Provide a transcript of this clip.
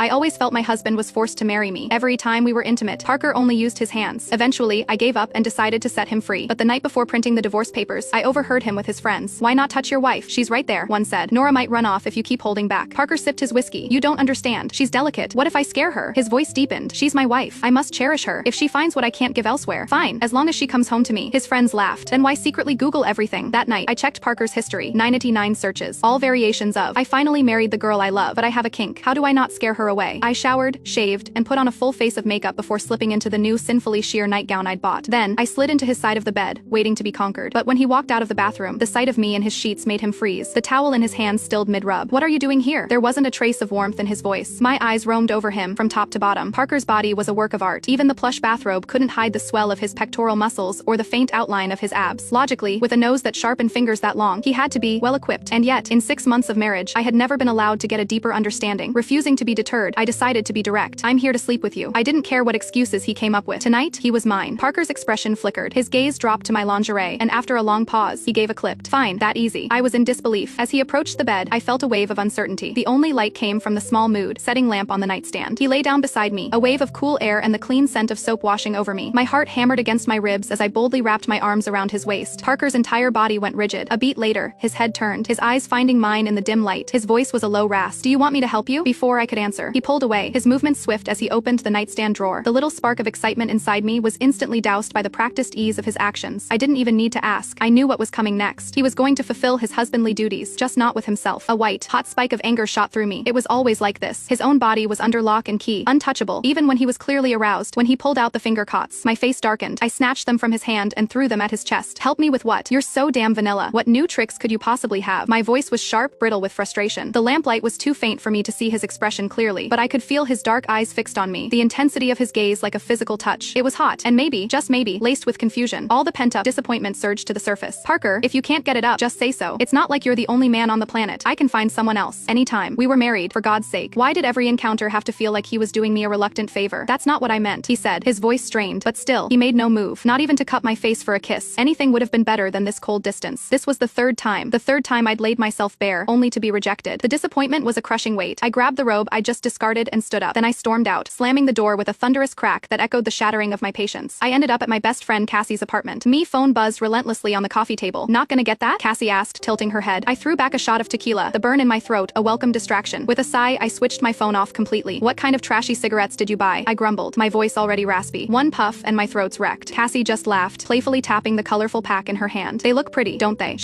I always felt my husband was forced to marry me. Every time we were intimate, Parker only used his hands. Eventually, I gave up and decided to set him free. But the night before printing the divorce papers, I overheard him with his friends. "Why not touch your wife? She's right there," one said. "Nora might run off if you keep holding back." Parker sipped his whiskey. "You don't understand. She's delicate. What if I scare her?" His voice deepened. "She's my wife. I must cherish her. If she finds what I can't give elsewhere, fine, as long as she comes home to me." His friends laughed. "Then why secretly Google everything?" That night, I checked Parker's history. 99 searches. All variations of, "I finally married the girl I love, but I have a kink. How do I not scare her away?" I showered, shaved, and put on a full face of makeup before slipping into the new sinfully sheer nightgown I'd bought. Then, I slid into his side of the bed, waiting to be conquered. But when he walked out of the bathroom, the sight of me in his sheets made him freeze. The towel in his hand stilled mid-rub. "What are you doing here?" There wasn't a trace of warmth in his voice. My eyes roamed over him, from top to bottom. Parker's body was a work of art. Even the plush bathrobe couldn't hide the swell of his pectoral muscles or the faint outline of his abs. Logically, with a nose that sharp and fingers that long, he had to be well-equipped. And yet, in 6 months of marriage, I had never been allowed to get a deeper understanding. Refusing to be deterred, I decided to be direct. "I'm here to sleep with you." I didn't care what excuses he came up with. Tonight, he was mine. Parker's expression flickered. His gaze dropped to my lingerie, and after a long pause, he gave a clipped, "Fine, that easy." I was in disbelief. As he approached the bed, I felt a wave of uncertainty. The only light came from the small mood-setting lamp on the nightstand. He lay down beside me, a wave of cool air and the clean scent of soap washing over me. My heart hammered against my ribs as I boldly wrapped my arms around his waist. Parker's entire body went rigid. A beat later, his head turned, his eyes finding mine in the dim light. His voice was a low rasp. "Do you want me to help you?" Before I could answer, he pulled away, his movements swift as he opened the nightstand drawer. The little spark of excitement inside me was instantly doused by the practiced ease of his actions. I didn't even need to ask. I knew what was coming next. He was going to fulfill his husbandly duties, just not with himself. A white, hot spike of anger shot through me. It was always like this. His own body was under lock and key, untouchable, even when he was clearly aroused. When he pulled out the finger cots, my face darkened. I snatched them from his hand and threw them at his chest. "Help me with what? You're so damn vanilla. What new tricks could you possibly have?" My voice was sharp, brittle with frustration. The lamplight was too faint for me to see his expression clearly, but I could feel his dark eyes fixed on me, the intensity of his gaze like a physical touch. It was hot, and maybe, just maybe, laced with confusion. All the pent-up disappointment surged to the surface. "Parker, if you can't get it up, just say so. It's not like you're the only man on the planet. I can find someone else. Anytime. We were married, for God's sake. Why did every encounter have to feel like he was doing me a reluctant favor?" "That's not what I meant," he said, his voice strained, but still, he made no move, not even to cup my face for a kiss. Anything would have been better than this cold distance. This was the third time I'd laid myself bare, only to be rejected. The disappointment was a crushing weight. I grabbed the robe I just discarded and stood up. Then I stormed out, slamming the door with a thunderous crack that echoed the shattering of my patience. I ended up at my best friend Cassie's apartment. Me phone buzzed relentlessly on the coffee table. "Not gonna get that?" Cassie asked, tilting her head. I threw back a shot of tequila, the burn in my throat a welcome distraction. With a sigh, I switched my phone off completely. "What kind of trashy cigarettes did you buy?" I grumbled, my voice already raspy. "One puff and my throat's wrecked." Cassie just laughed, playfully tapping the colorful pack in her hand. "They look pretty, don't they?"